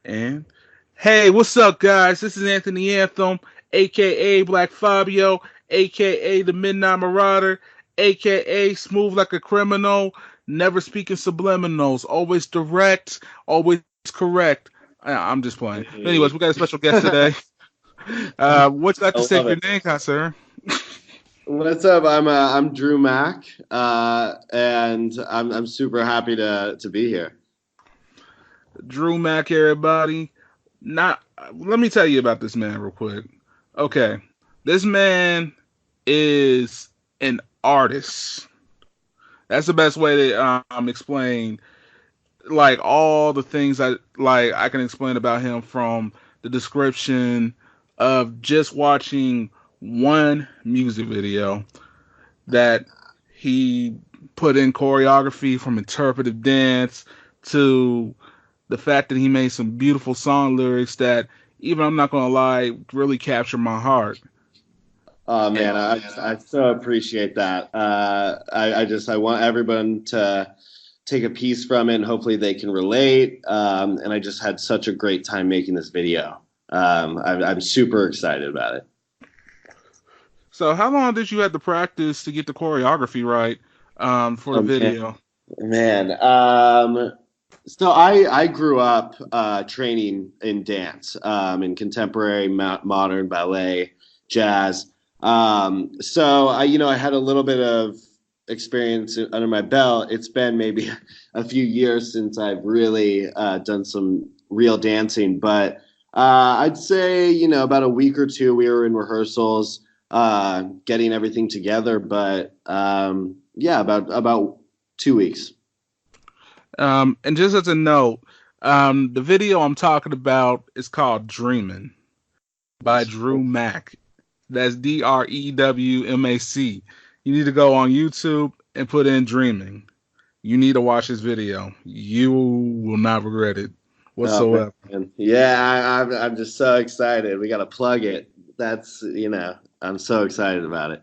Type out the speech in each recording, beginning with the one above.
And hey, what's up, guys? This is Anthony Anthem, aka Black Fabio, aka the Midnight Marauder, aka Smooth Like a Criminal, never speaking subliminals, always direct, always correct. I'm just playing. Anyways, we got a Hey. special guest today. What you like to I say for love your it. name, sir? What's up? I'm Drew Mack, and I'm super happy to be here. Drew Mack, everybody. Not. Let me tell you about this man real quick. Okay, this man is an artist. That's the best way to explain like all the things I can explain about him from the description of just watching one music video that he put in choreography from interpretive dance to the fact that he made some beautiful song lyrics that even I'm not gonna lie really captured my heart. Oh And man, I so appreciate that. I want everyone to take a piece from it, and hopefully they can relate. And I just had such a great time making this video. I'm super excited about it. so how long did you have to practice to get the choreography right for the Oh man, video? man. So I grew up training in dance, in contemporary, modern ballet, jazz. So I had a little bit of experience under my belt. It's been maybe a few years since I've really done some real dancing, but I'd say about a week or two we were in rehearsals, getting everything together. But yeah, about 2 weeks. And just as a note, the video I'm talking about is called Dreamin' by Drew Mack. That's Drewmac. You need to go on YouTube and put in Dreaming. You need to watch this video. You will not regret it Oh whatsoever. man, yeah, I'm just so excited. We got to plug it. I'm so excited about it.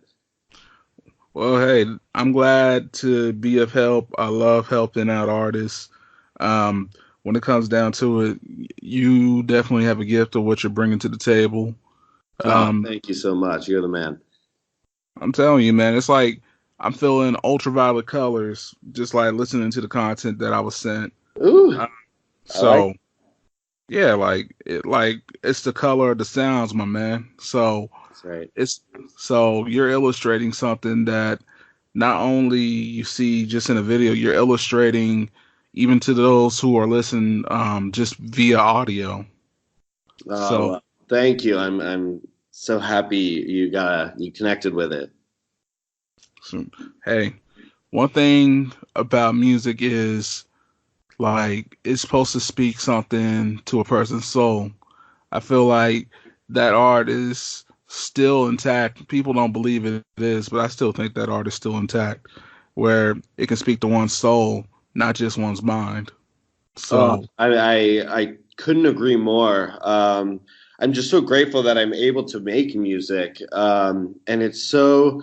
Well, hey, I'm glad to be of help. I love helping out artists. Um, when it comes down to it, you definitely have a gift of what you're bringing to the table. Oh, Um, thank you so much. You're the man. I'm telling you, man, it's like I'm feeling ultraviolet colors just like listening to the content that I was sent. Ooh, Uh, I like. so yeah, like it's the color of the sounds, my man. So That's right. it's so you're illustrating something that not only you see just in a video, you're illustrating even to those who are listening just via audio. Oh, So, well, thank you. I'm so happy you connected with it. so hey, one thing about music is like it's supposed to speak something to a person's soul. I feel like that art is still intact. People don't believe it is, but I still think that art is still intact, where it can speak to one's soul, not just one's mind. Oh, So, I couldn't agree more. I'm just so grateful that I'm able to make music, and it's so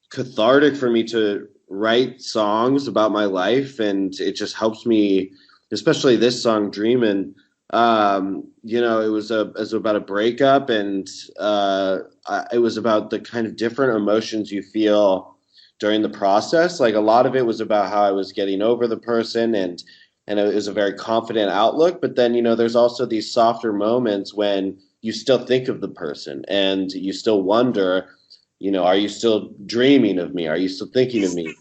cathartic for me to write songs about my life, and it just helps me, especially this song "Dreamin'." It was about a breakup, and it was about the kind of different emotions you feel during the process. Like a lot of it was about how I was getting over the person, and it was a very confident outlook. But then there's also these softer moments when you still think of the person and you still wonder, are you still dreaming of me? Are you still thinking of me?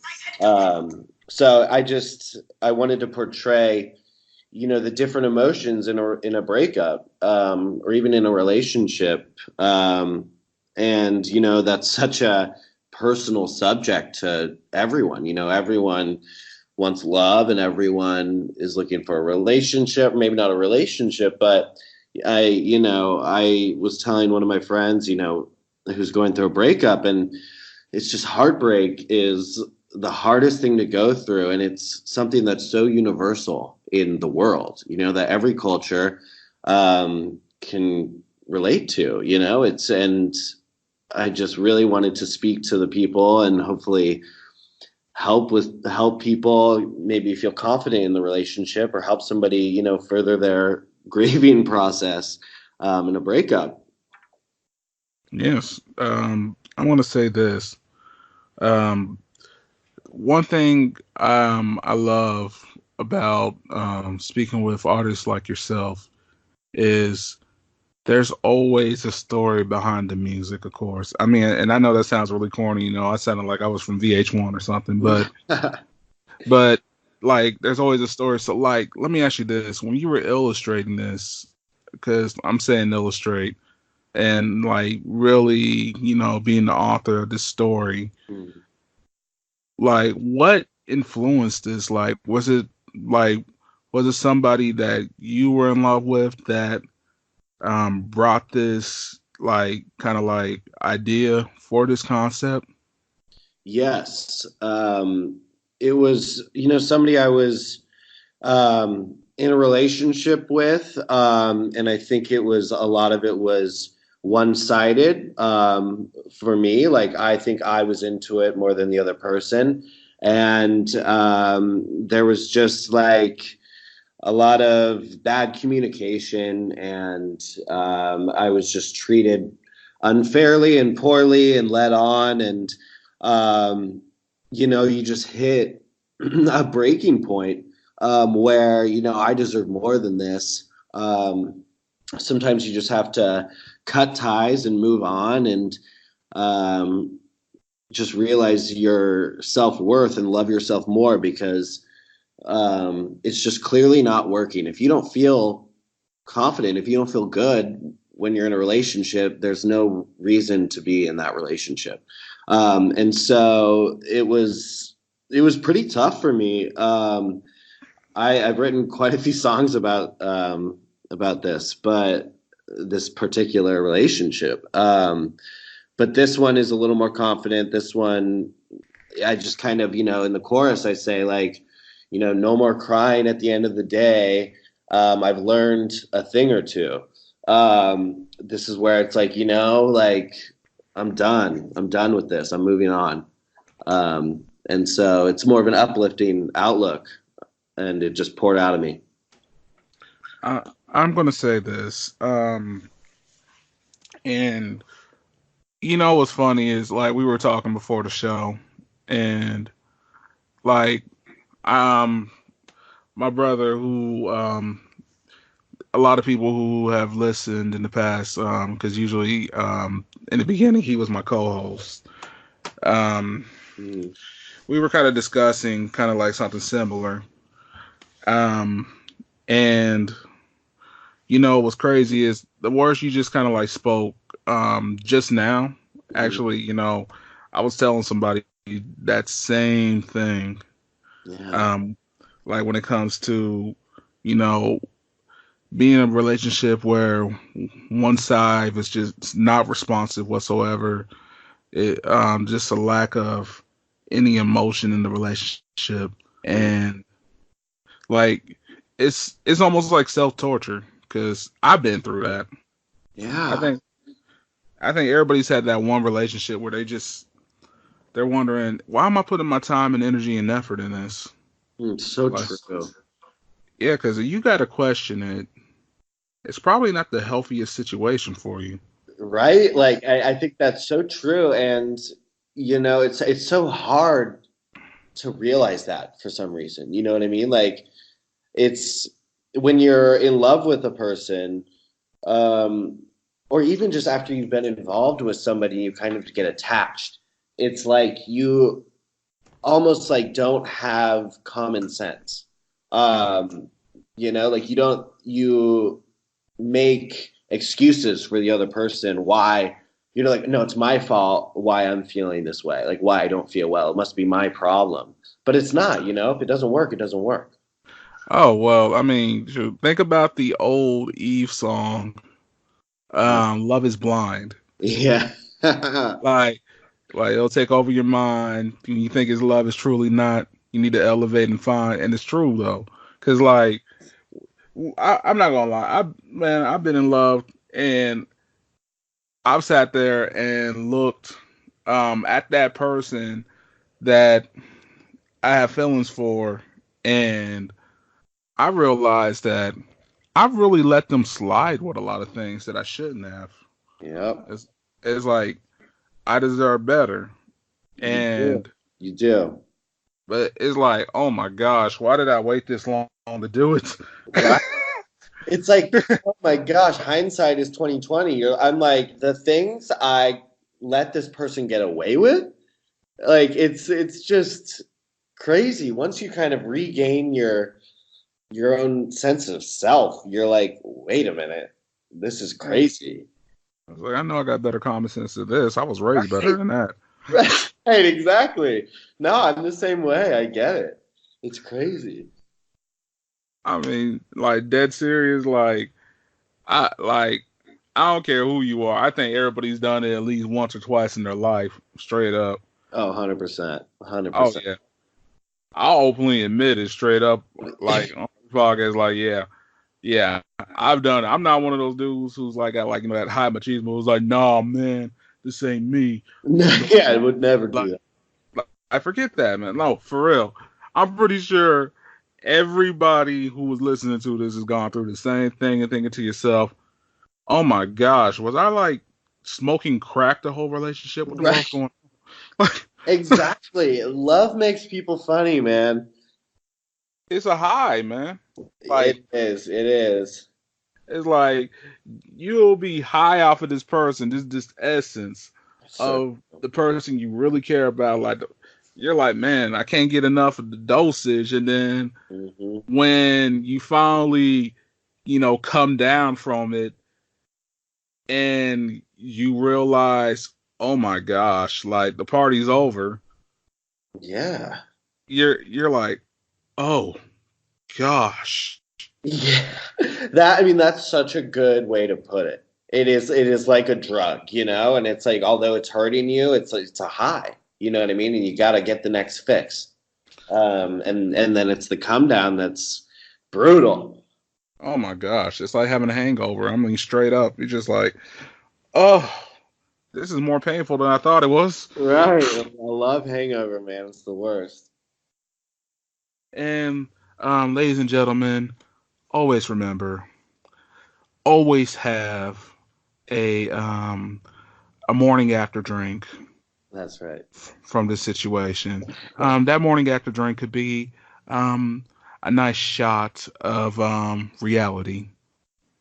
So I wanted to portray, the different emotions in a breakup, or even in a relationship. And that's such a personal subject to everyone. Everyone wants love, and everyone is looking for a relationship. Maybe not a relationship, but I was telling one of my friends, who's going through a breakup, and it's just heartbreak is the hardest thing to go through, and it's something that's so universal in the world, that every culture can relate to. It's and I just really wanted to speak to the people and hopefully help people maybe feel confident in the relationship, or help somebody further grieving process and a breakup. Yes. I want to say this. Um, One thing I love about speaking with artists like yourself is there's always a story behind the music, of course. I mean, and I know that sounds really corny, I sounded like I was from VH1 or something, but like there's always a story. So like, let me ask you this: when you were illustrating this, because I'm saying illustrate, and like really, being the author of this story, like what influenced this? Like, like was it somebody that you were in love with that brought this like kind of like idea for this concept? Yes. It was, somebody I was in a relationship with. And I think it was a lot of it was one sided for me. Like, I think I was into it more than the other person. And there was just like a lot of bad communication, and I was just treated unfairly and poorly and led on. And, you just hit a breaking point where, I deserve more than this. Sometimes you just have to cut ties and move on, and um, just realize your self worth and love yourself more, because it's just clearly not working. If you don't feel confident, if you don't feel good when you're in a relationship, there's no reason to be in that relationship. And so it was pretty tough for me. I've written quite a few songs about this, but this particular relationship. But this one is a little more confident. This one, I just kind of, in the chorus, I say like, no more crying at the end of the day. I've learned a thing or two. This is where it's like, like I'm done. I'm done with this. I'm moving on. And so it's more of an uplifting outlook, and it just poured out of me. I'm gonna say this, and what's funny is like we were talking before the show, and like um my brother who a lot of people who have listened in the past, because usually in the beginning he was my co-host. Um, Mm. we were kind of discussing kind of like something similar. Um, and what's crazy is the words you just kind of like spoke just now. Mm. Actually, I was telling somebody that same thing. Yeah. Um, like when it comes to you know being in a relationship where one side is just not responsive whatsoever. It just a lack of any emotion in the relationship, Mm. and like it's almost like self torture because I've been through that. I Yeah. think I think everybody's had that one relationship where they're wondering why am I putting my time and energy and effort in this? So Like, true. yeah, because you got to question it. It's probably not the healthiest situation for you. Right? Like, I think that's so true. And, it's so hard to realize that for some reason. You know what I mean? Like, it's when you're in love with a person, um, or even just after you've been involved with somebody, you kind of get attached. It's like you almost like don't have common sense. Um, like you make excuses for the other person why like, no, it's my fault why I'm feeling this way, like why I don't feel well. It must be my problem. But it's not, if it doesn't work, it doesn't work. Oh well, I mean, shoot, think about the old Eve song, "Love Is Blind." Yeah. Like, it'll take over your mind. And you think his love is truly not. You need to elevate and find, and it's true though, because like I'm not gonna lie, I've been in love, and I've sat there and looked at that person that I have feelings for, and I realized that I've really let them slide with a lot of things that I shouldn't have. Yep. It's like I deserve better. You do. And You do. but it's like, oh my gosh, why did I wait this long to do it? Right. It's like, oh my gosh, hindsight is 2020. I'm like, the things I let this person get away with, like it's just crazy. Once you kind of regain your own sense of self, you're like, wait a minute, this is crazy. I was like, I know I got better common sense than this. I was raised better than that. Right, exactly. No, I'm the same way. I get it. It's crazy. I mean, like dead serious, like I don't care who you are. I think everybody's done it at least once or twice in their life, straight up. Oh, 100%. Oh 100%. yeah. I'll openly admit it straight up, like on the podcast, like yeah, I've done it. I'm not one of those dudes who's like got like that high machismo who's like, nah man, this ain't me. Yeah, I would never Like, do that. I forget that, man. No, for real. I'm pretty sure everybody who was listening to this has gone through the same thing and thinking to yourself, oh my gosh, was I like smoking crack the whole relationship? What the Right. world's going on? Exactly. Love makes people funny, man. It's a high, man. Like, It is. It is. it's like you'll be high off of this person, this essence So, of the person you really care about. Like, you're like, man, I can't get enough of the dosage. And then hmm when you finally, come down from it and you realize, oh my gosh, like the party's over, yeah. you're like, oh gosh. Yeah. That, I mean, that's such a good way to put it. It is like a drug, and it's like, although it's hurting you, it's a high, you know what I mean? And you got to get the next fix. And then it's the come down that's brutal. Oh my gosh. It's like having a hangover. I mean, straight up. You're just like, oh, this is more painful than I thought it was. Right. I love hangover, man. It's the worst. And ladies and gentlemen, always remember, always have a morning after drink That's right. from this situation. That morning after drink could be um, a nice shot of reality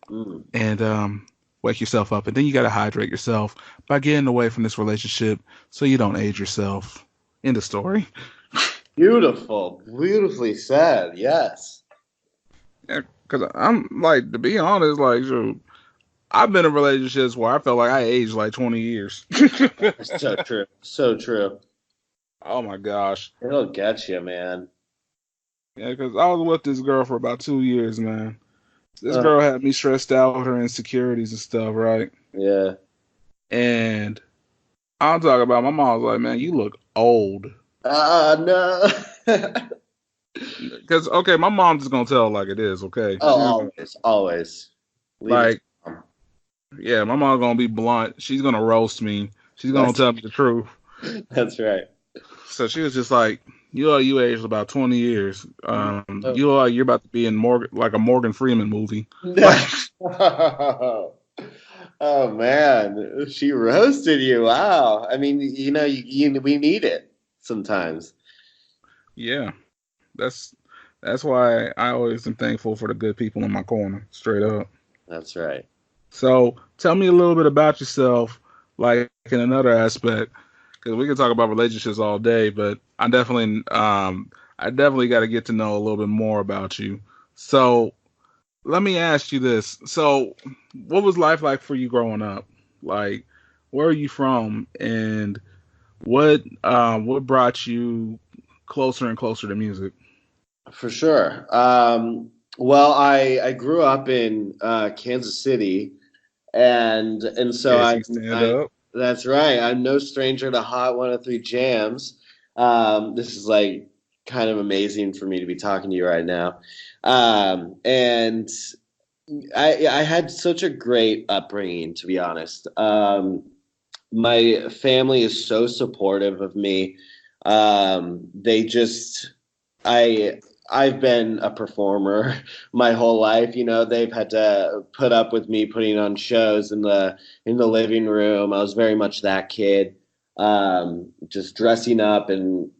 Mm. and wake yourself up. And then you got to hydrate yourself by getting away from this relationship so you don't age yourself. End of story. Beautiful. Beautifully said. Yes. Yeah, because I'm like, to be honest, like, shoot, I've been in relationships where I felt like I aged like 20 years. So true. So true. Oh my gosh. It'll get you, man. Yeah, because I was with this girl for about 2 years, man. This Uh, girl had me stressed out with her insecurities and stuff, right? yeah. And I'm talking about my mom was like, man, you look old. No. Because, okay, my mom's just going to tell it like it is, okay? Oh, always, always. Leave it. Like, yeah, my mom's going to be blunt. She's going to roast me. She's going to That's tell me the truth. that's right. So she was just like, you aged about 20 years. Oh. You're about to be in like a Morgan Freeman movie. Like, Oh man, she roasted you. Wow. I mean, we need it sometimes. yeah, that's that's why I always am thankful for the good people in my corner, straight up. That's right. So tell me a little bit about yourself, like in another aspect, because we can talk about relationships all day, but I definitely got to get to know a little bit more about you. So let me ask you this. So, what was life like for you growing up? Like, where are you from, and what brought you closer and closer to music? For sure. Well, I grew up in Kansas City, and so Yes, you stand I up. that's right. I'm no stranger to Hot 103 jams. This is like kind of amazing for me to be talking to you right now. And I had such a great upbringing, to be honest. My family is so supportive of me. They just I I've been a performer my whole life. They've had to put up with me putting on shows in the living room. I was very much that kid, just dressing up and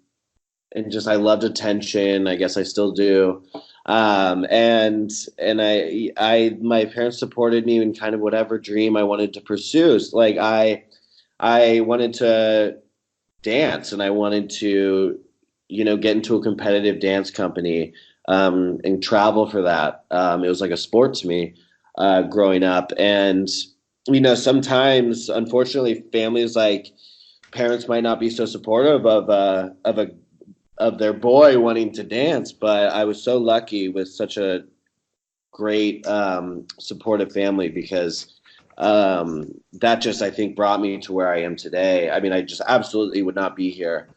just I loved attention. I guess I still do. And I my parents supported me in kind of whatever dream I wanted to pursue. So, like I wanted to dance and I wanted to, get into a competitive dance company and travel for that. It was like a sport to me growing up. And, sometimes, unfortunately, families like parents might not be so supportive of their boy wanting to dance, but I was so lucky with such a great supportive family because that just I think brought me to where I am today. I mean, I just absolutely would not be here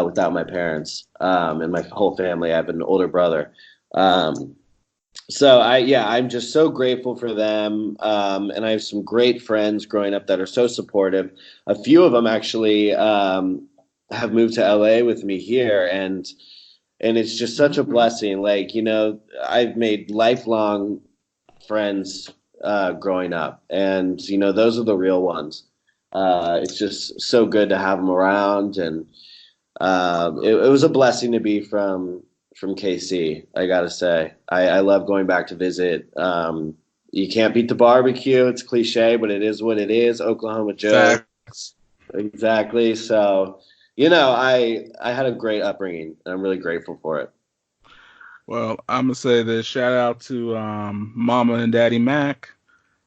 without my parents and my whole family. I have an older brother. So I'm just so grateful for them, and I have some great friends growing up that are so supportive. A few of them actually have moved to LA with me here, and it's just such a blessing. Like, I've made lifelong friends growing up, and those are the real ones. It's just so good to have them around, and it was a blessing to be from KC. I gotta say, I love going back to visit. You can't beat the barbecue. It's cliche, but it is what it is. Oklahoma Joe. Facts. Exactly. So, I had a great upbringing, and I'm really grateful for it. Well, I'm gonna say this. Shout out to Mama and Daddy Mac.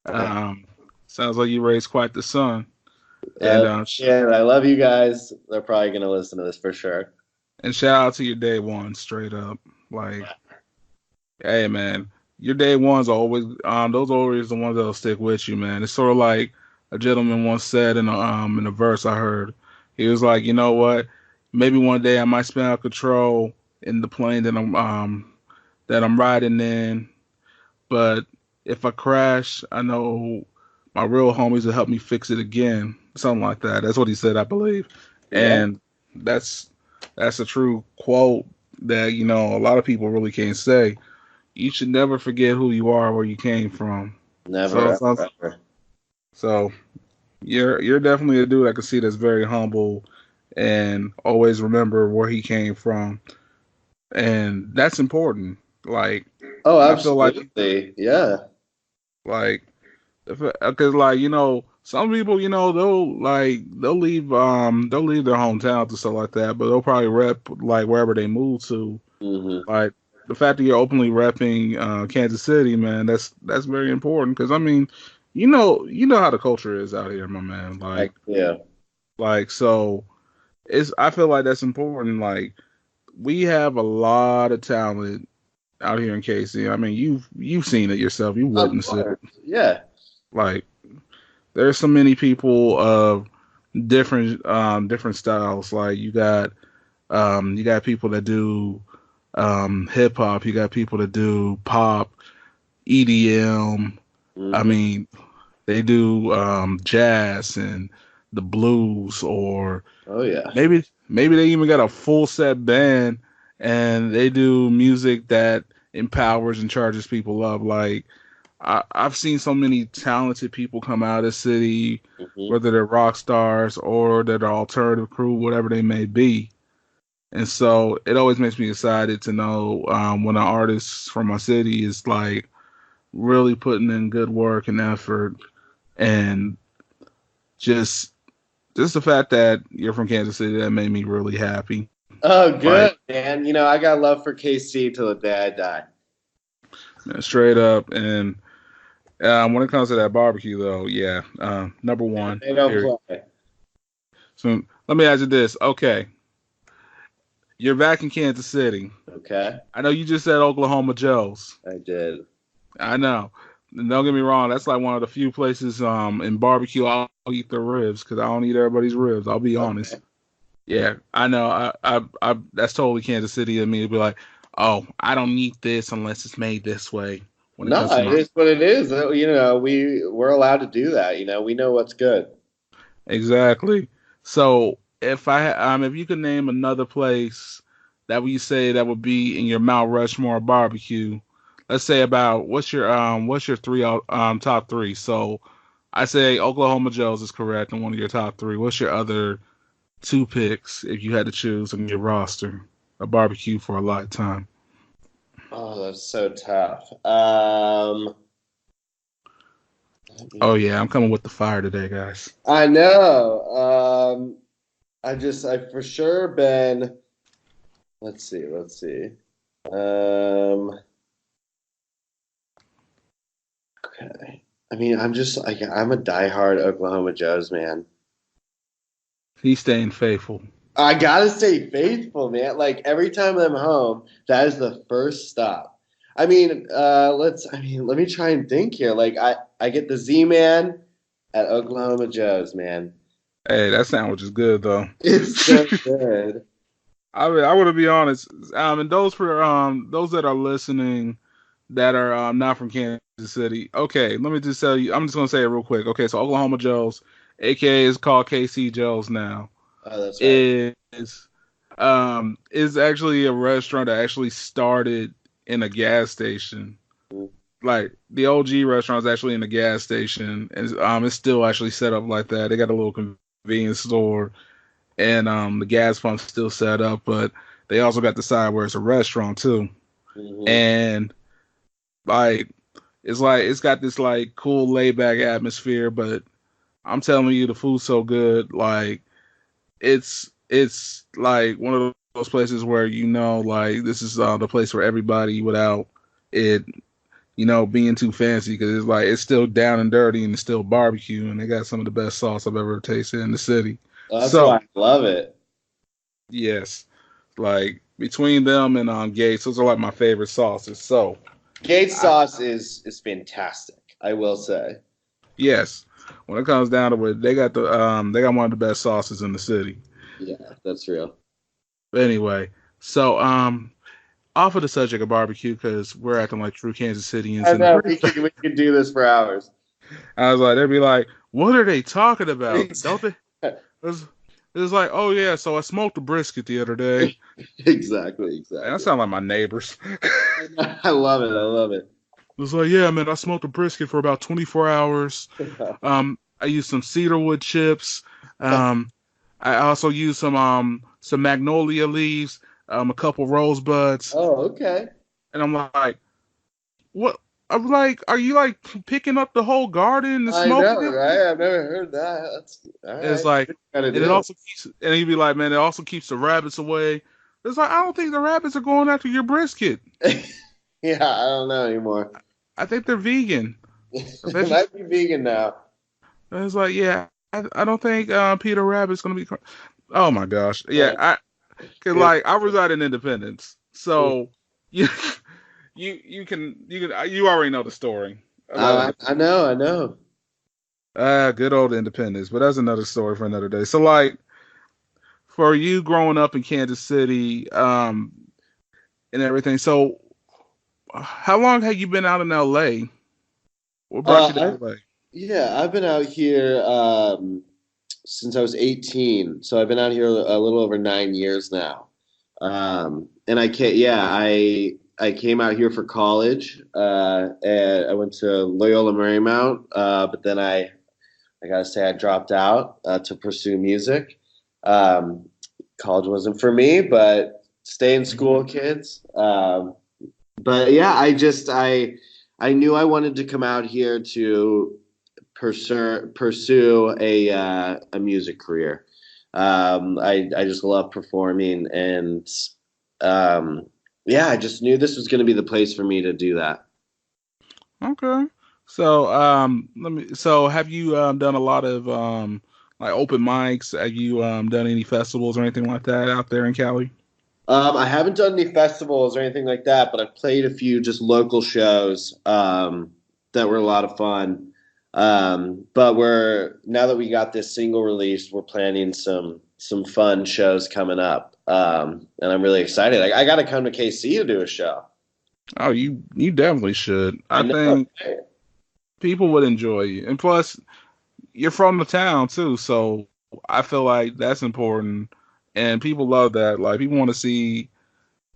Um, Sounds like you raised quite the son. And Yeah, I love you guys. They're probably gonna listen to this for sure. and shout out to your day one, straight up. Like, hey man, your day ones are always those are always the ones that'll stick with you, man. It's sort of like a gentleman once said in a verse I heard. He was like, you know what? Maybe one day I might spin out control in the plane that I'm riding in, but if I crash, I know my real homies will help me fix it again. Something like that. That's what he said, I believe. Yeah, And that's that's a true quote that, a lot of people really can't say. You should never forget who you are, where you came from. So, never, so, ever, ever. so you're definitely a dude I can see that's very humble and always remember where he came from, and that's important. Like Oh, I feel absolutely. Yeah. like because some people they'll leave their hometowns and stuff like that, but they'll probably rep like wherever they move to. Hmm. Like the fact that you're openly repping Kansas City, man, that's very important because I mean, you know how the culture is out here, my man. Yeah. So it's I feel like that's important. Like we have a lot of talent out here in KC. I mean, you've seen it yourself. You Of witnessed it. course. Yeah. Like there's so many people of different styles. Like you got people that do hip hop. You got people that do pop, EDM. I Hmm. mean, they do jazz and the blues, or Oh yeah. maybe they even got a full set band and they do music that empowers and charges people up. Like I've seen so many talented people come out of the city, Hmm. whether they're rock stars or they're the alternative crew, whatever they may be. And so it always makes me excited to know when an artist from my city is like really putting in good work and effort, and just just the fact that you're from Kansas City, that made me really happy. Oh, Like good, man. I got love for KC till the day I die. straight up. And when it comes to that barbecue, though, yeah, number one. They don't Period. play. So let me ask you this. Okay, you're back in Kansas City. Okay. I know you just said Oklahoma Joe's. I did. I know. And don't get me wrong. That's like one of the few places in barbecue I'll eat their ribs because I don't eat everybody's ribs. I'll be honest. Okay. Yeah, I know. That's totally Kansas City of me to be like, oh, I don't eat this unless it's made this way. When it No, comes to it my is what it is. We're allowed to do that. We know what's good. exactly. So if you could name another place that we say that would be in your Mount Rushmore barbecue. Let's say about what's your three top three? So I say Oklahoma Joe's is correct in one of your top three. What's your other two picks if you had to choose on your roster? A barbecue for a lifetime. Oh, that's so tough. Oh yeah, I'm coming with the fire today, guys. I know. I for sure been. Let's see. Let's see. Okay. I mean, I'm a diehard Oklahoma Joe's man. He's staying faithful. I gotta stay faithful, man. Like every time I'm home, that is the first stop. Let me try and think here. Like I get the Z-Man at Oklahoma Joe's, man. Hey, that sandwich is good though. It's so good. I want to be honest. And those that are listening that are not from Kansas City. Okay, let me just tell you. I'm just gonna say it real quick. Okay, so Oklahoma Joe's, aka is called KC Joe's now, Oh, that's right. is actually a restaurant that actually started in a gas station. Like the OG restaurant is actually in a gas station, and it's still actually set up like that. They got a little convenience store, and the gas pump's still set up, but they also got the side where it's a restaurant too. Hmm. And like it's got this like cool laid back atmosphere, but I'm telling you the food's so good. Like it's like one of those places where like this is the place for everybody without it being too fancy, because it's like it's still down and dirty and it's still barbecue, and they got some of the best sauce I've ever tasted in the city. Well, that's why So I love it. yes, like between them and Gates, those are like my favorite sauces. So Gates I, sauce is fantastic, I will say. yes, when it comes down to it, they got one of the best sauces in the city. Yeah, that's real. But anyway, so off of the subject of barbecue, because we're acting like true Kansas Cityans, I and know we could do this for hours. I was like, they'd be like, "What are they talking about? Don't they?" It's, it's like, "Oh yeah, so I smoked a brisket the other day." Exactly, And that exactly. sound like my neighbors. I love it. I love it. It's like, "Yeah, man, I smoked a brisket for about 24 hours. I used some cedarwood chips. Um, I also used some magnolia leaves, a couple rosebuds, Oh, okay. and I'm like, what?" I'm like, "Are you like picking up the whole garden and I know, smoking it?" right? I've never heard that. That's all And it's right. like, What you gotta and it do? also keeps, and he'd be like, "Man, it also keeps the rabbits away." It's like, I don't think the rabbits are going after your brisket. Yeah, I don't know anymore. I think they're vegan. It might be vegan now. And it's like, yeah, I don't think Peter Rabbit's gonna be. Oh my gosh, yeah, Uh, cause yeah. like I reside in Independence, so you you already know the story about I Independence. know, I know. Good old Independence, but that's another story for another day. So like for you growing up in Kansas City, and everything. So how long have you been out in LA? What brought you to I LA? Yeah, I've been out here since I was 18. So I've been out here a little over 9 years now. And I came out here for college. And I went to Loyola Marymount, but then I gotta say I dropped out to pursue music. Um, College wasn't for me, but stay in school, kids. But yeah, I knew I wanted to come out here to pursue a music career. I just love performing, and um, yeah, I just knew this was going to be the place for me to do that. Okay. So so have you done a lot of like open mics? Have you done any festivals or anything like that out there in Cali? I haven't done any festivals or anything like that, but I've played a few just local shows that were a lot of fun. But we're now that we got this single released, we're planning some fun shows coming up, and I'm really excited. I got to come to KC to do a show. Oh, you definitely should. I I know. think Right? people would enjoy you, and plus you're from the town too, so I feel like that's important, and people love that. Like people want to see.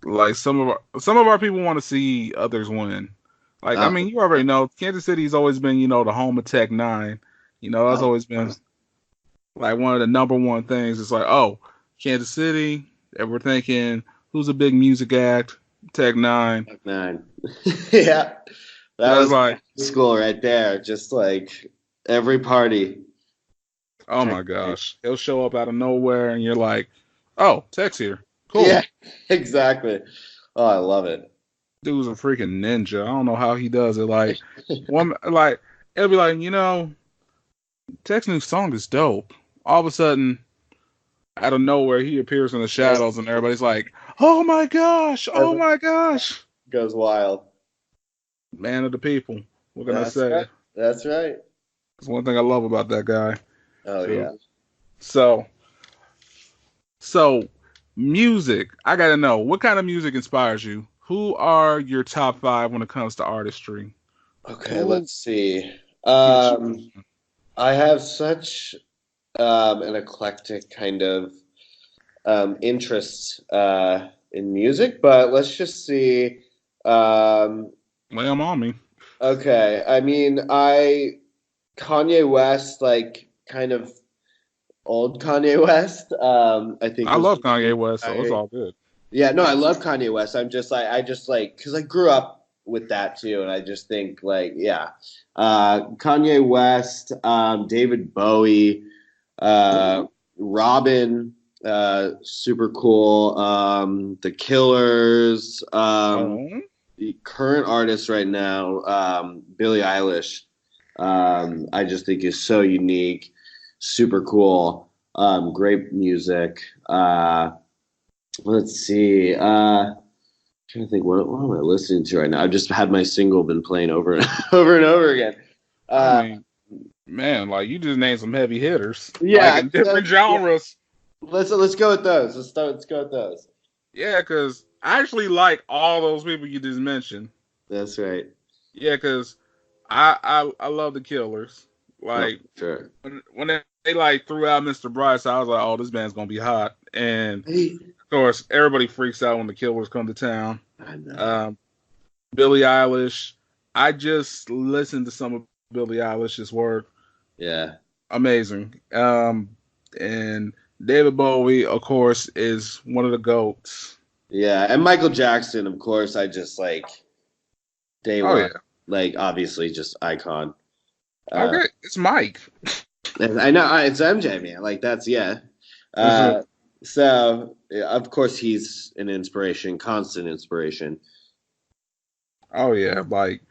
like some of our people want to see others win. Like, I Uh, mean, you already know Kansas City's always been, the home of Tech Nine. That's always been like one of the number one things. It's like, oh, Kansas City, and we're thinking, who's a big music act? Tech Nine. Man. Yeah, that That's was like, school right there. Just like every party. oh Tech my Nine. gosh, he'll show up out of nowhere, and you're like, oh, Tech's here, cool. Yeah, exactly. Oh, I love it. Dude's a freaking ninja. I don't know how he does it. Like, it'll be like, Tech's new song is dope. All of a sudden, out of nowhere, he appears in the shadows, and everybody's like, "Oh my gosh! Oh my gosh!" Goes wild. Man of the people. What can I That's say? right. That's right. That's one thing I love about that guy. Oh Too. yeah. So, so music. I gotta know what kind of music inspires you. Who are your top five when it comes to artistry? Okay, Who let's see. gets you? I have such an eclectic kind of interest in music, but let's just see. Um, Lay 'em on me. okay, I mean, Kanye West, like kind of old Kanye West, I think I was. love Kanye West, so it's I, all good. yeah, no, I love Kanye West. I just like, because I grew up with that too, and I just think like, yeah, Kanye West, David Bowie, Robin, super cool. The Killers, Oh, the current artist right now, Billie Eilish. I just think is so unique, super cool, great music. Let's see. Trying to think, what am I listening to right now? I've just had my single been playing over and over and over again. I Uh, mean, man, like you just named some heavy hitters, like yeah, in different genres. let's go with those. Let's go with those. Yeah, because I actually like all those people you just mentioned. That's right. Yeah, because I love the Killers. Oh, Like sure. when they like threw out Mr. Bryce, I was like, oh, this band's gonna be hot. And Hey, of course, everybody freaks out when the Killers come to town. I know. Um, Billie Eilish. I just listened to some of Billie Eilish's work. Yeah, Amazing. And David Bowie, of course, is one of the goats. yeah, and Michael Jackson, of course. I just like day Oh one, yeah. like obviously just icon. Uh, Okay, it's Mike. I know it's MJ, man. Like that's yeah. Is it? Uh, so yeah, of course he's an inspiration, constant inspiration. Oh yeah, like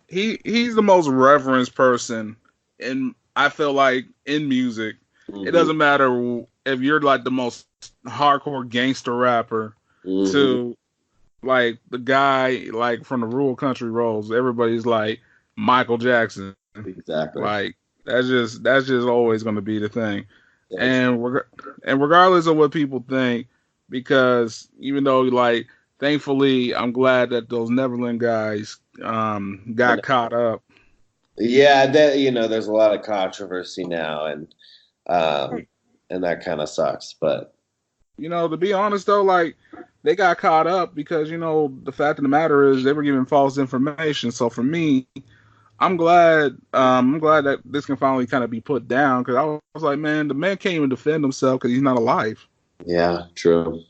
he's the most reverenced person, and I feel like in music, it Hmm. doesn't matter if you're like the most hardcore gangster rapper Hmm. to like the guy like from the rural country roads. Everybody's like Michael Jackson. Exactly. Like that's just always going to be the thing. That's And regardless of what people think, because even though like thankfully I'm glad that those Neverland guys got caught up. yeah. That there's a lot of controversy now, um, and that kind of sucks. But To be honest though, like they got caught up because the fact of the matter is they were giving false information. So for me, I'm glad that this can finally kind of be put down because I was like, man, the man can't even defend himself because he's not alive. yeah, true.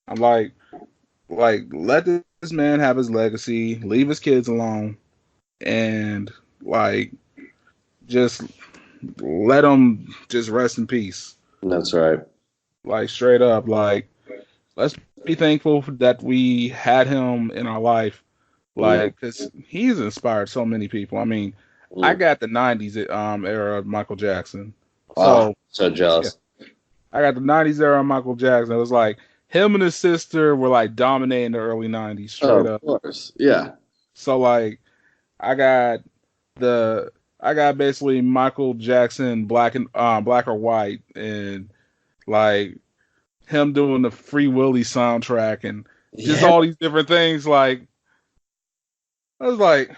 I'm like let this man have his legacy, leave his kids alone, and like just let him just rest in peace. That's right. Like straight up, like let's be thankful that we had him in our life. Yeah. Like, cause he's inspired so many people. I mean, I Mm. got the '90s era of Michael Jackson, Oh, so so yeah, jealous. I got the '90s era of Michael Jackson. It was like him and his sister were like dominating the early '90s, Oh, straight of up. course. Yeah. So like, I got the I got basically Michael Jackson black or white, and like him doing the Free Willy soundtrack and just Yeah. all these different things. Like I was like,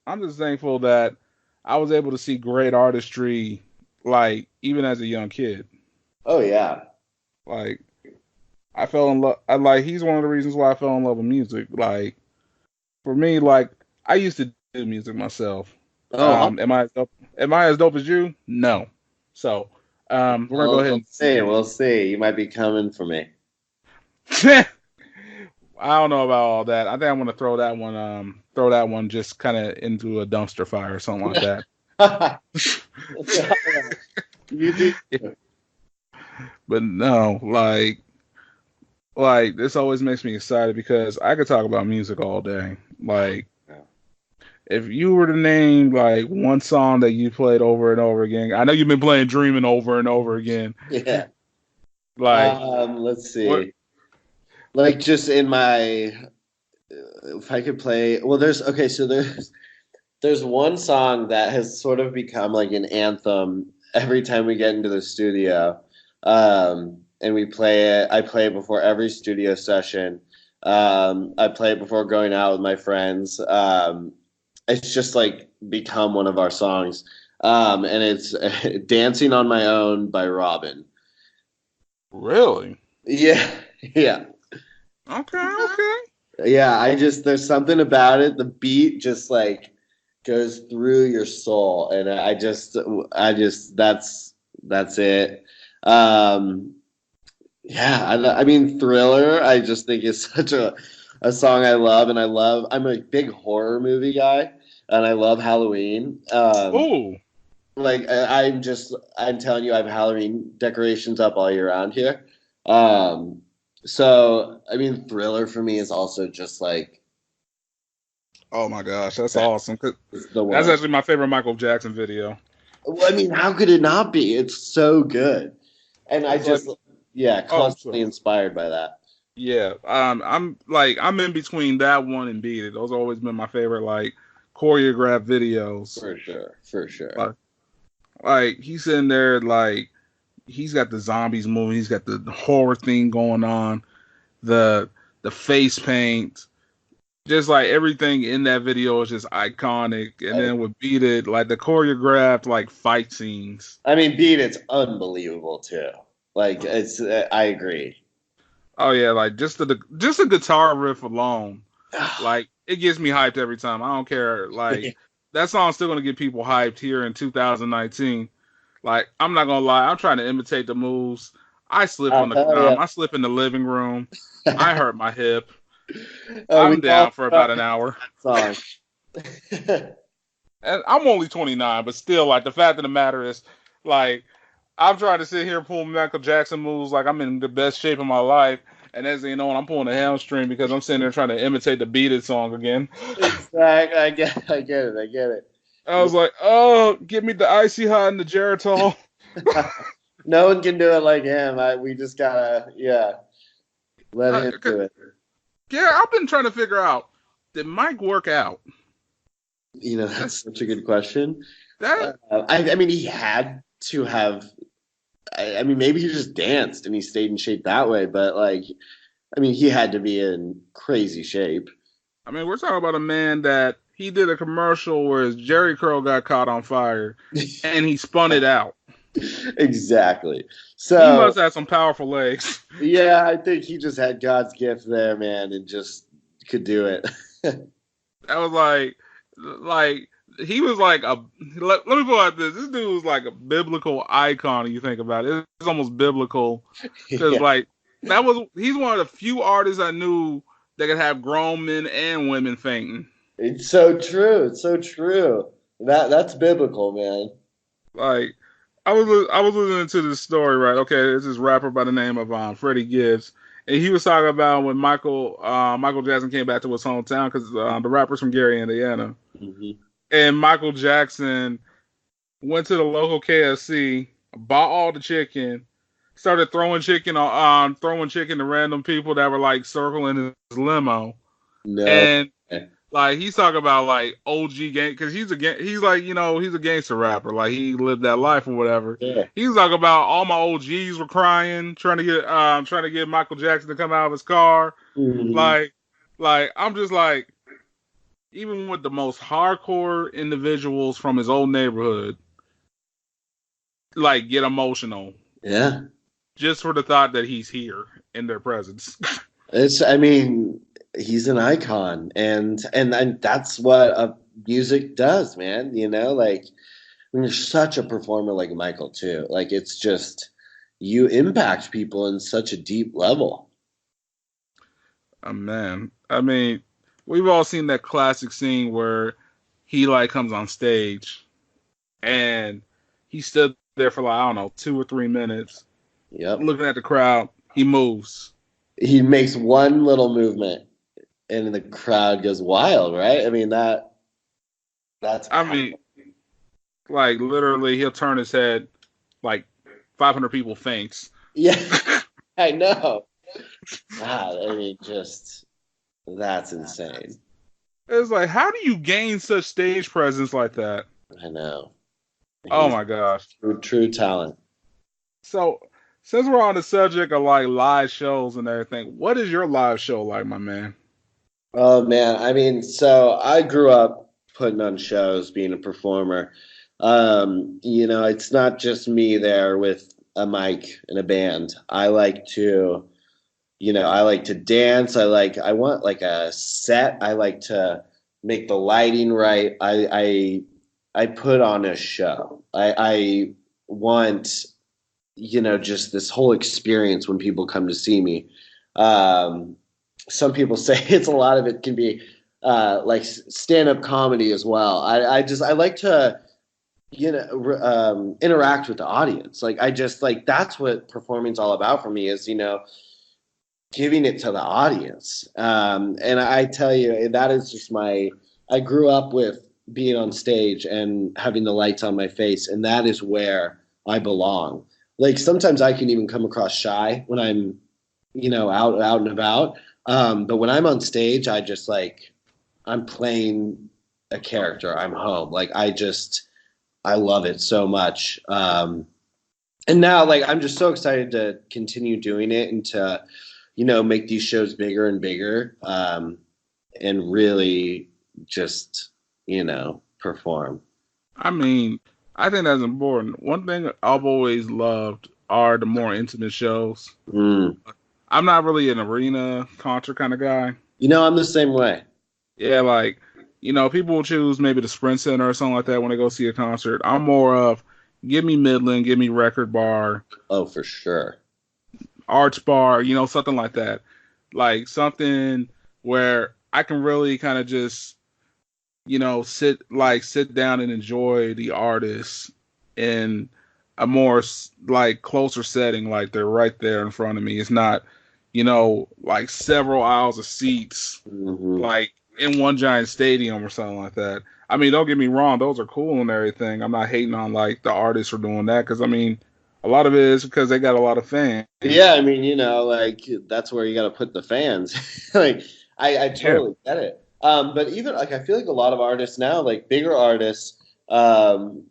I'm just thankful that I was able to see great artistry, like even as a young kid. Oh, yeah. Like I fell in love. I like he's one of the reasons why I fell in love with music. Like for me, like I used to do music myself. Oh, Am I as dope? Am I as dope as you? No. So, we're gonna go well, ahead we'll and. see. We'll see. You might be coming for me. I don't know about all that. I think I'm gonna throw that one just kind of into a dumpster fire or something like that. You do. But no, like this always makes me excited because I could talk about music all day. Like if you were to name like one song that you played over and over again, I know you've been playing "Dreaming" over and over again. Yeah. Like Let's what? see. Like just in my, if I could play. Well, there's okay. So there's one song that has sort of become like an anthem every time we get into the studio, and we play it. I play it before every studio session. I play it before going out with my friends. It's just like become one of our songs, and it's "Dancing on My Own" by Robin. Really? Yeah, yeah. Okay, okay. Yeah, I just there's something about it. The beat just like goes through your soul, and I just that's it. Um, yeah, I mean Thriller. I just think is such a song I love, and I love. I'm a big horror movie guy, and I love Halloween. Oh, I'm telling you, I have Halloween decorations up all year round here. Um, so I mean, Thriller for me is also just like oh my gosh, that's awesome. 'Cause it's the that's one. actually my favorite Michael Jackson video. Well, I mean, how could it not be? It's so good, and I It's like, just yeah, oh, constantly so inspired by that. yeah. I'm in between that one and Beat It. Those have always been my favorite like choreographed videos. For sure, for sure. Like, like he's in there like he's got the zombies moving, he's got the horror thing going on, the face paint, just like everything in that video is just iconic. And then with Beat It, like the choreographed like fight scenes. I mean, Beat It's unbelievable too. Like it's, I agree. Oh yeah, like just the guitar riff alone, like it gets me hyped every time. I don't care. Like that song's still gonna get people hyped here in 2019. Like I'm not gonna lie, I'm trying to imitate the moves. I slip on the Hell I slip in the living room. I yeah. hurt my hip. Oh, we I'm all down for love about an hour. that song. And I'm only 29, but still, like the fact of the matter is, like I'm trying to sit here and pull Michael Jackson moves like I'm in the best shape of my life, and as you know, I'm pulling a hamstring because I'm sitting there trying to imitate the Beat It song again. Exactly. I get it. I get it. I was like, oh, give me the icy hot and the Geritol. No one can do it like him. We just gotta, yeah, let him do it. Yeah, I've been trying to figure out, did Mike work out? You know, that's such a good question. That I mean, he had to have. I mean, maybe he just danced and he stayed in shape that way. But like, I mean, he had to be in crazy shape. I mean, we're talking about a man that he did a commercial where his Jerry curl got caught on fire, and he spun it out. Exactly. He So must have some powerful legs. yeah, I think he just had God's gift there, man, and just could do it. I was like he was like a. Let me put it like this: this dude was like a biblical icon. If you think about it, it's almost biblical because Yeah, like he's one of the few artists I knew that could have grown men and women fainting. it's so true. It's so true. That's biblical, man. Like I was listening to this story, right? Okay, there's this rapper by the name of Freddie Gibbs, and he was talking about when Michael Jackson came back to his hometown because the rapper's from Gary, Indiana, Hmm. and Michael Jackson went to the local KFC, bought all the chicken, started throwing chicken to random people that were like circling his limo, No. and like he's talking about like OG gang because he's like he's a gangster rapper like he lived that life or whatever. Yeah. He's talking about all my OGs were crying trying to get Michael Jackson to come out of his car. Mhm. Like I'm just like even with the most hardcore individuals from his old neighborhood like get emotional. Yeah. just for the thought that he's here in their presence. I mean, he's an icon, and that's what music does, man. You know, like when you're such a performer like Michael too, like it's just you impact people in such a deep level. Oh, man. I mean, we've all seen that classic scene where he like comes on stage and he stood there for like, I don't know, 2 or 3 minutes Yep. looking at the crowd. He moves. He makes one little movement and the crowd goes wild, right? I mean that's I mean, like literally, he'll turn his head, like 500 people faints. yeah, I know. God, I mean, just that's insane. It's like, how do you gain such stage presence like that? I know. Oh He's my gosh. true talent. So, since we're on the subject of like live shows and everything, what is your live show like, my man? Oh man, I mean, so I grew up putting on shows, being a performer. You know, it's not just me there with a mic and a band. I like to, you know, I like to dance. I want like a set. I like to make the lighting right. I put on a show. I want, you know, just this whole experience when people come to see me. Um, some people say it's a lot of it can be like stand-up comedy as well. I like to interact with the audience. Like I just like that's what performing's all about for me is giving it to the audience. And I tell you that is just my. I grew up with being on stage and having the lights on my face, and that is where I belong. Like sometimes I can even come across shy when I'm out and about. But when I'm on stage, I just like I'm playing a character. I'm home. Like I love it so much. And now like I'm just so excited to continue doing it and to make these shows bigger and bigger, and really just perform. I mean, I think that's important. One thing I've always loved are the more intimate shows. Mm. I'm not really an arena concert kind of guy. I'm the same way. Yeah, like, people will choose maybe the Sprint Center or something like that when they go see a concert. I'm more of give me Midland, give me Record Bar, Oh, for sure. Arts Bar, something like that. Like something where I can really kind of just, sit down and enjoy the artist in a more like closer setting, like they're right there in front of me. It's not, like several aisles of seats, Hmm. like in one giant stadium or something like that. I mean, don't get me wrong; those are cool and everything. I'm not hating on like the artists for doing that because I mean, a lot of it is because they got a lot of fans. Yeah, I mean, like that's where you got to put the fans. Like, I Yeah. totally get it. But even like I feel like a lot of artists now, like bigger artists, um,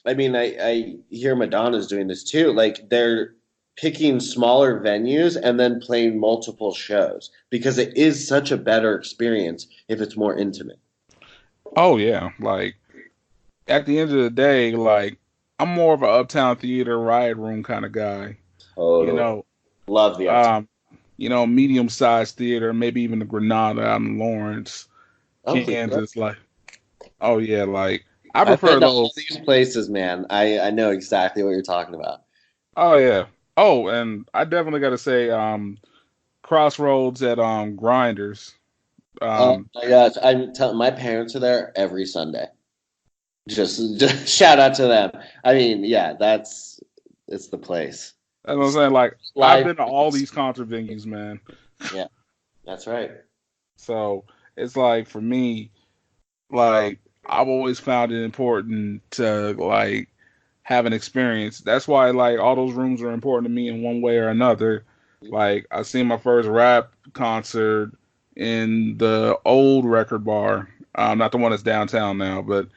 I mean, I hear Madonna's doing this too. Like they're picking smaller venues and then playing multiple shows because it is such a better experience if it's more intimate. Oh yeah. Like at the end of the day, like I'm more of an uptown theater riot room kind of guy. You Totally. know, Love the uptown. um, medium sized theater, maybe even the Granada out in Lawrence, Okay. Kansas. Like, oh yeah, like I I've been prefer to all those. these places, man. I know exactly what you're talking about. Oh yeah. Oh, and I definitely got to say, Crossroads at Grinders. Oh Um, my gosh, I'm telling my parents are there every Sunday. Just shout out to them. I mean, yeah, it's the place. that's what I'm saying. Like I've Live. been to all these concert venues, man. Yeah, that's right. So it's like for me, like I've always found it important to like have an experience. That's why like all those rooms are important to me in one way or another. Like I seen my first rap concert in the old record bar. Not the one that's downtown now, but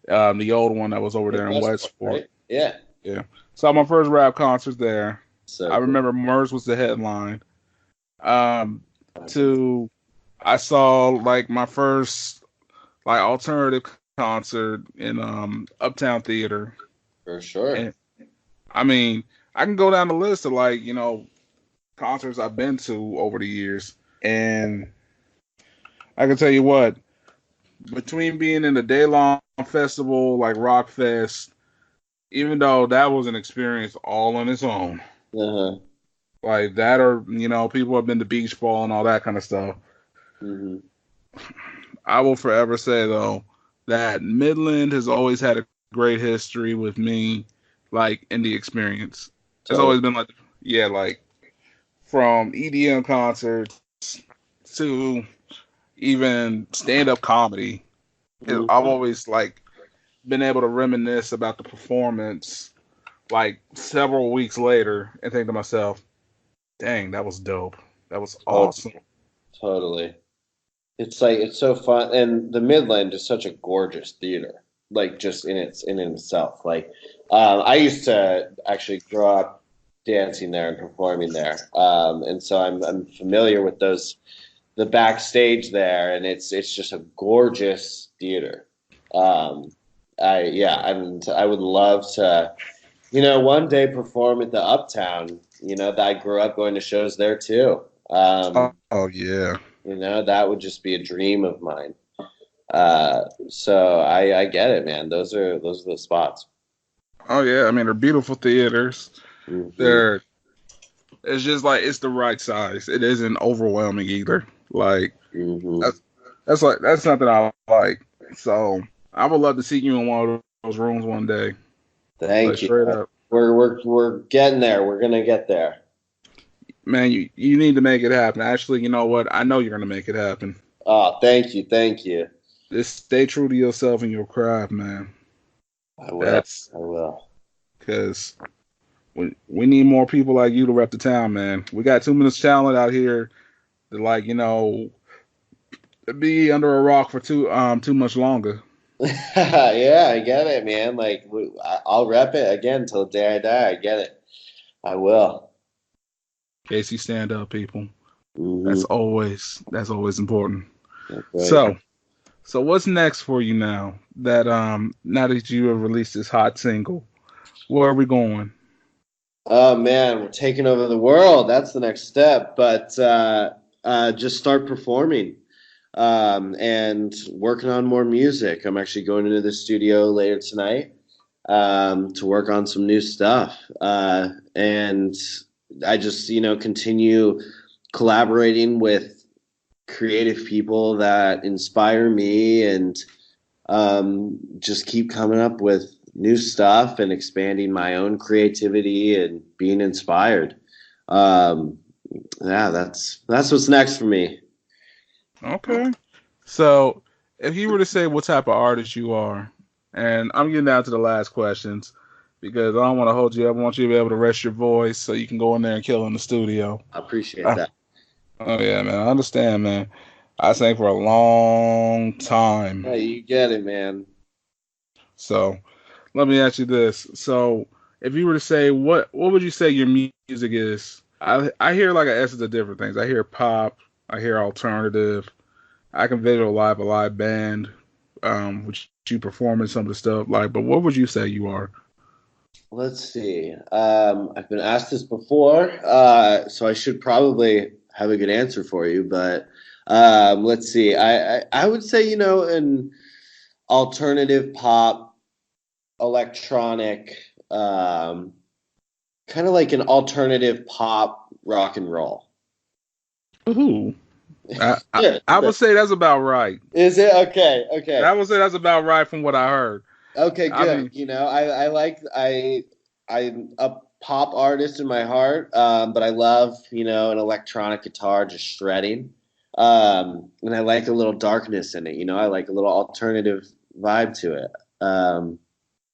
the old one that was over In there in Westport, Westport. right? Yeah, Yeah. Saw my first rap concert there. so I cool. remember Murs was the headline. Um That's to I saw like my first like alternative concert in Uptown Theater. for sure. And I mean, I can go down the list of like, concerts I've been to over the years. And I can tell you what, between being in a day long festival like Rock Fest, even though that was an experience all on its own, Uh-huh. like that, or people have been to Beach Ball and all that kind of stuff. Mm-hmm. I will forever say though that Midland has always had a great history with me, like in the experience. It's Totally. always been like, yeah, like from EDM concerts to even stand up comedy. I've Mm-hmm. always like been able to reminisce about the performance like several weeks later and think to myself, dang, that was dope. That was awesome. Totally. It's like it's so fun, and the Midland is such a gorgeous theater, like just in itself. Like, I used to actually grow up dancing there and performing there, and so I'm familiar with the backstage there, and it's just a gorgeous theater. Um, and I would love to, one day perform at the Uptown. That I grew up going to shows there too. Oh yeah. That would just be a dream of mine. So I get it, man. Those are the spots. Oh yeah. I mean, they're beautiful theaters. Hmm. They're It's just like it's the right size. It isn't overwhelming either. Like Hmm. that's something I like. So I would love to see you in one of those rooms one day. Like Thank you. straight up, We're getting there. We're gonna get there. man. You need to make it happen. Actually, you know what? I know you're gonna make it happen. Oh, thank you. Just stay true to yourself and your craft, man. I will. That's I will. because we need more people like you to rep the town, man. We got too much talent out here to like be under a rock for too much longer. Yeah, I get it, man. Like I'll rep it again till the day I die. I get it. I will. Casey, stand up, people. Hmm. That's always important. That's right. So what's next for you now that you have released this hot single? Where are we going? Oh man, we're taking over the world. That's the next step. But just start performing and working on more music. I'm actually going into the studio later tonight to work on some new stuff. And I just, continue collaborating with creative people that inspire me and just keep coming up with new stuff and expanding my own creativity and being inspired. Um, yeah, that's what's next for me. Okay. So if you were to say what type of artist you are, and I'm getting down to the last questions because I don't want to hold you up. I want you to be able to rest your voice so you can go in there and kill in the studio. I appreciate Uh, that. oh yeah, man. I understand, man. I sang for a long time. Yeah, you get it, man. So let me ask you this. So if you were to say what would you say your music is? I hear like an essence of different things. I hear pop, I hear alternative. I can visualize a live band, which you performing some of the stuff like. But what would you say you are? Let's see. I've been asked this before, so I should probably have a good answer for you. But let's see. I would say, an alternative pop, electronic, um, kind of like an alternative pop rock and roll. Ooh, I, I Yeah. I would say that's about right. Is it okay? Okay. I would say that's about right from what I heard. Okay, I good. mean, I'm a pop artist in my heart, but I love, an electronic guitar just shredding. And I like a little darkness in it, I like a little alternative vibe to it.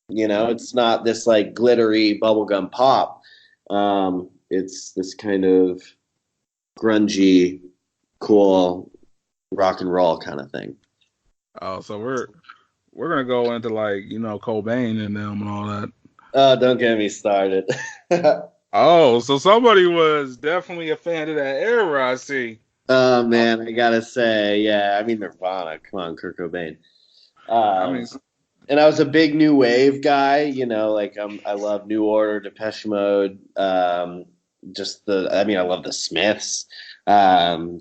It's not this like glittery bubblegum pop. It's this kind of grungy, cool rock and roll kind of thing. oh, so we're gonna go into like Cobain and them and all that. Oh, don't get me started. Oh, so somebody was definitely a fan of that era. I see. Oh Uh, man, I gotta say, yeah, I mean Nirvana. Come on, Kurt Cobain. I mean, Um, And I was a big new wave guy, like I love New Order, Depeche Mode, I love the Smiths,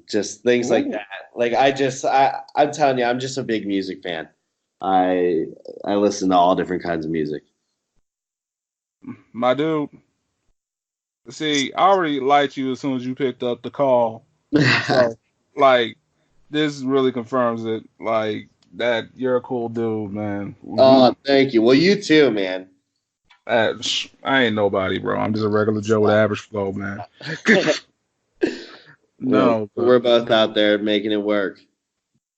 just things like that. Like I'm telling you, I'm just a big music fan. I listen to all different kinds of music. My dude. See, I already liked you as soon as you picked up the call. So, like, this really confirms it. Like, that you're a cool dude, man. Oh, thank you. Well, you too, man. I ain't nobody, bro. I'm just a regular Joe with average flow, man. No, we're both out there making it work.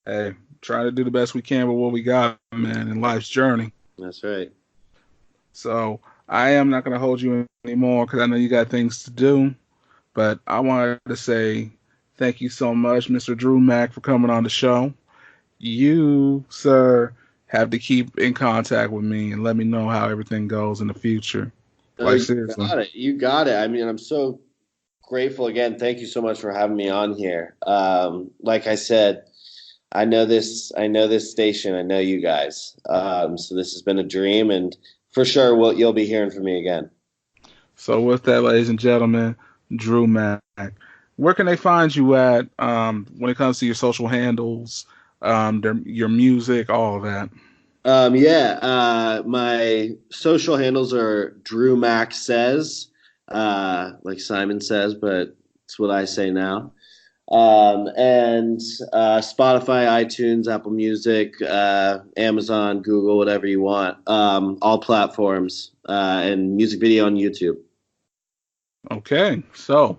Hey, trying to do the best we can with what we got, man, in life's journey. That's right. So I am not going to hold you anymore because I know you got things to do. But I wanted to say thank you so much, Mr. Drew Mack, for coming on the show. You, sir, have to keep in contact with me and let me know how everything goes in the future. Like, seriously. You got it. I mean, I'm so grateful again. Thank you so much for having me on here. Like I said, I know this station. I know you guys. So this has been a dream, and for sure you'll be hearing from me again. So with that, ladies and gentlemen, Drew Mack. Where can they find you at when it comes to your social handles, your music, all of that? My social handles are Drew Mack Says, like Simon Says, but it's what I say now. And Spotify, iTunes, Apple Music, Amazon, Google, whatever you want. All platforms, and music video on YouTube. Okay, so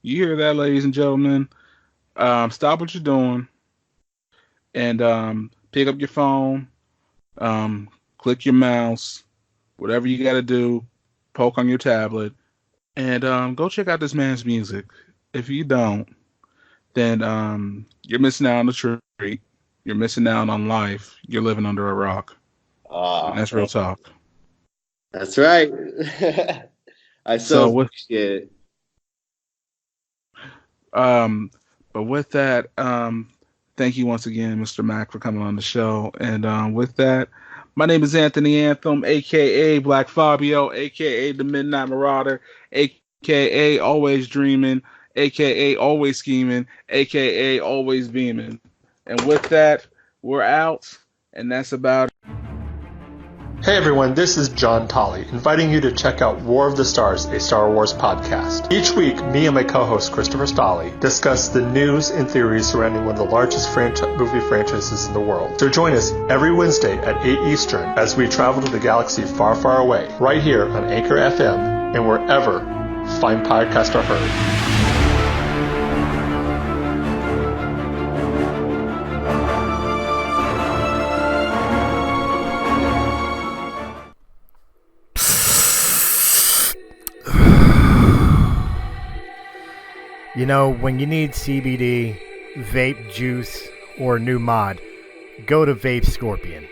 you hear that, ladies and gentlemen. Stop what you're doing and pick up your phone, click your mouse, whatever you got to do, poke on your tablet, and go check out this man's music. If you don't, then you're missing out on the treat. You're missing out on life. You're living under a rock. That's real talk. That's right. I appreciate it. But with that, thank you once again, Mr. Mack, for coming on the show. And with that, my name is Anthony Anthem, a.k.a. Black Fabio, a.k.a. The Midnight Marauder, a.k.a. Always Dreaming, a.k.a. Always Scheming, a.k.a. Always Beaming. And with that, we're out, and that's about it. Hey everyone, this is John Tolley, inviting you to check out War of the Stars, a Star Wars podcast. Each week, me and my co-host Christopher Stolley discuss the news and theories surrounding one of the largest movie franchises in the world. So join us every Wednesday at 8 Eastern as we travel to the galaxy far, far away, right here on Anchor FM and wherever fine podcasts are heard. You know, when you need CBD, vape juice, or a new mod, go to Vape Scorpion.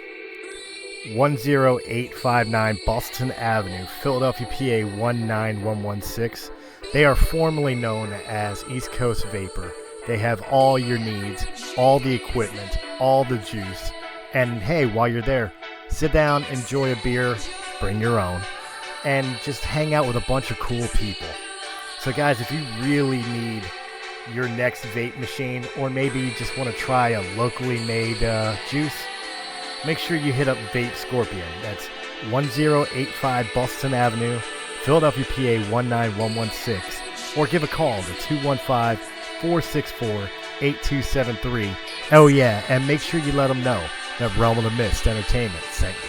10859 Boston Avenue, Philadelphia, PA 19116. They are formerly known as East Coast Vapor. They have all your needs, all the equipment, all the juice. And hey, while you're there, sit down, enjoy a beer, bring your own, and just hang out with a bunch of cool people. So guys, if you really need your next vape machine, or maybe just want to try a locally made juice, make sure you hit up Vape Scorpion. That's 1085 Boston Avenue, Philadelphia, PA 19116. Or give a call to 215-464-8273. Oh yeah, and make sure you let them know that Realm of the Mist Entertainment sent you.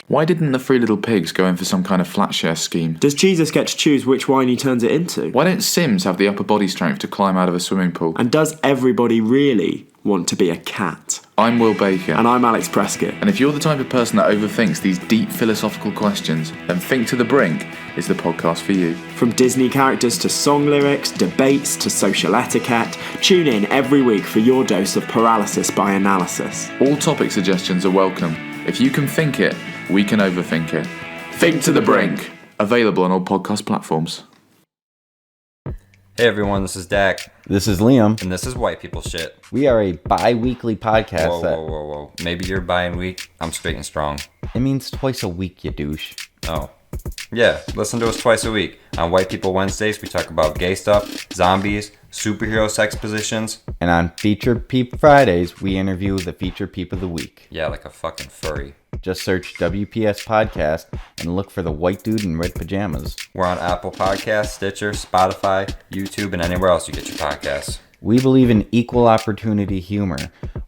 Why didn't the Three Little Pigs go in for some kind of flat share scheme? Does Jesus get to choose which wine he turns it into? Why don't Sims have the upper body strength to climb out of a swimming pool? And does everybody really want to be a cat? I'm Will Baker. And I'm Alex Prescott. And if you're the type of person that overthinks these deep philosophical questions, then Think to the Brink is the podcast for you. From Disney characters to song lyrics, debates to social etiquette, tune in every week for your dose of paralysis by analysis. All topic suggestions are welcome. If you can think it, we can overthink it. Think to the Brink. Available on all podcast platforms. Hey everyone, this is Dak. This is Liam. And this is White People Shit. We are a bi-weekly podcast. Whoa. Maybe you're bi-week. I'm straight and strong. It means twice a week, you douche. Oh. Yeah, listen to us twice a week. On White People Wednesdays, we talk about gay stuff, zombies, superhero sex positions. And on Featured Peep Fridays, we interview the Featured Peep of the Week. Yeah, like a fucking furry. Just search WPS Podcast and look for the white dude in red pajamas. We're on Apple Podcasts, Stitcher, Spotify, YouTube, and anywhere else you get your podcasts. We believe in equal opportunity humor,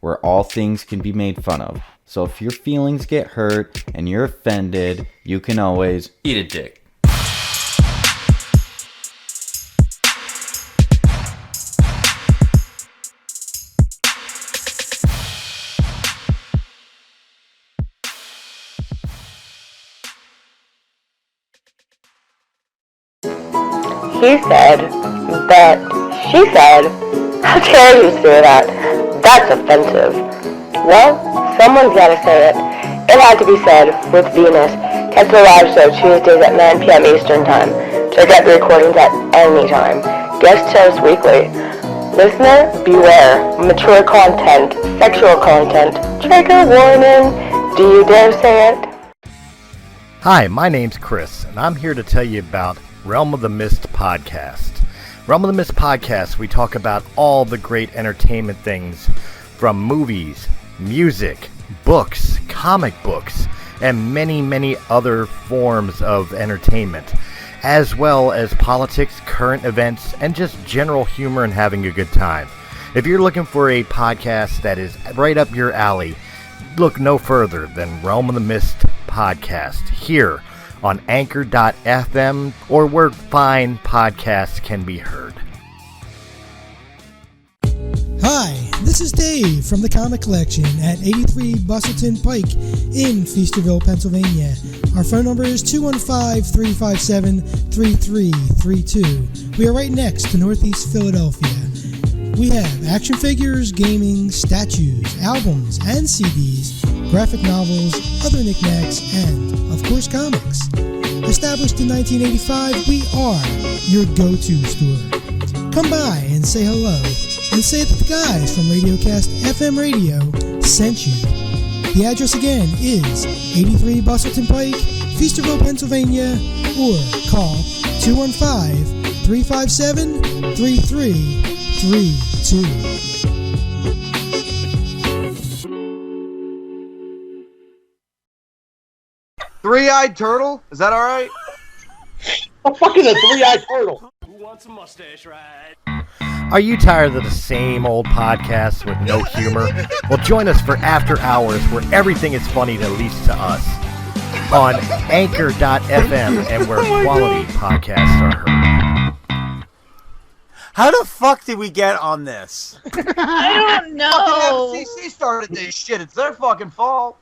where all things can be made fun of. So if your feelings get hurt and you're offended, you can always eat a dick. He said, but she said, how dare you say that? That's offensive. Well, someone's gotta say it. It had to be said with Venus. Catch the live show Tuesdays at 9 p.m. Eastern Time. Check out the recordings at any time. Guest shows weekly. Listener, beware. Mature content, sexual content, trigger warning. Do you dare say it? Hi, my name's Chris, and I'm here to tell you about Realm of the Mist podcast. Realm of the Mist podcast, we talk about all the great entertainment things from movies, music, books, comic books, and many, many other forms of entertainment, as well as politics, current events, and just general humor and having a good time. If you're looking for a podcast that is right up your alley, look no further than Realm of the Mist podcast here on Anchor.fm or where fine podcasts can be heard. Hi, this is Dave from the Comic Collection at 83 Bustleton Pike in Feasterville, Pennsylvania. Our phone number is 215-357-3332. We are right next to Northeast Philadelphia. We have action figures, gaming, statues, albums, and CDs, graphic novels, other knickknacks, and, of course, comics. Established in 1985, we are your go-to store. Come by and say hello, and say that the guys from Radiocast FM Radio sent you. The address again is 83 Bustleton Pike, Feasterville, Pennsylvania, or call 215-357-3332. Three-eyed turtle? Is that alright? What the fuck is a three-eyed turtle? Who wants a mustache ride? Are you tired of the same old podcasts with no humor? Well, join us for After Hours, where everything is funny, at least to us, on Anchor.fm and where quality podcasts are heard. How the fuck did we get on this? I don't know. Fucking FCC started this shit. It's their fucking fault.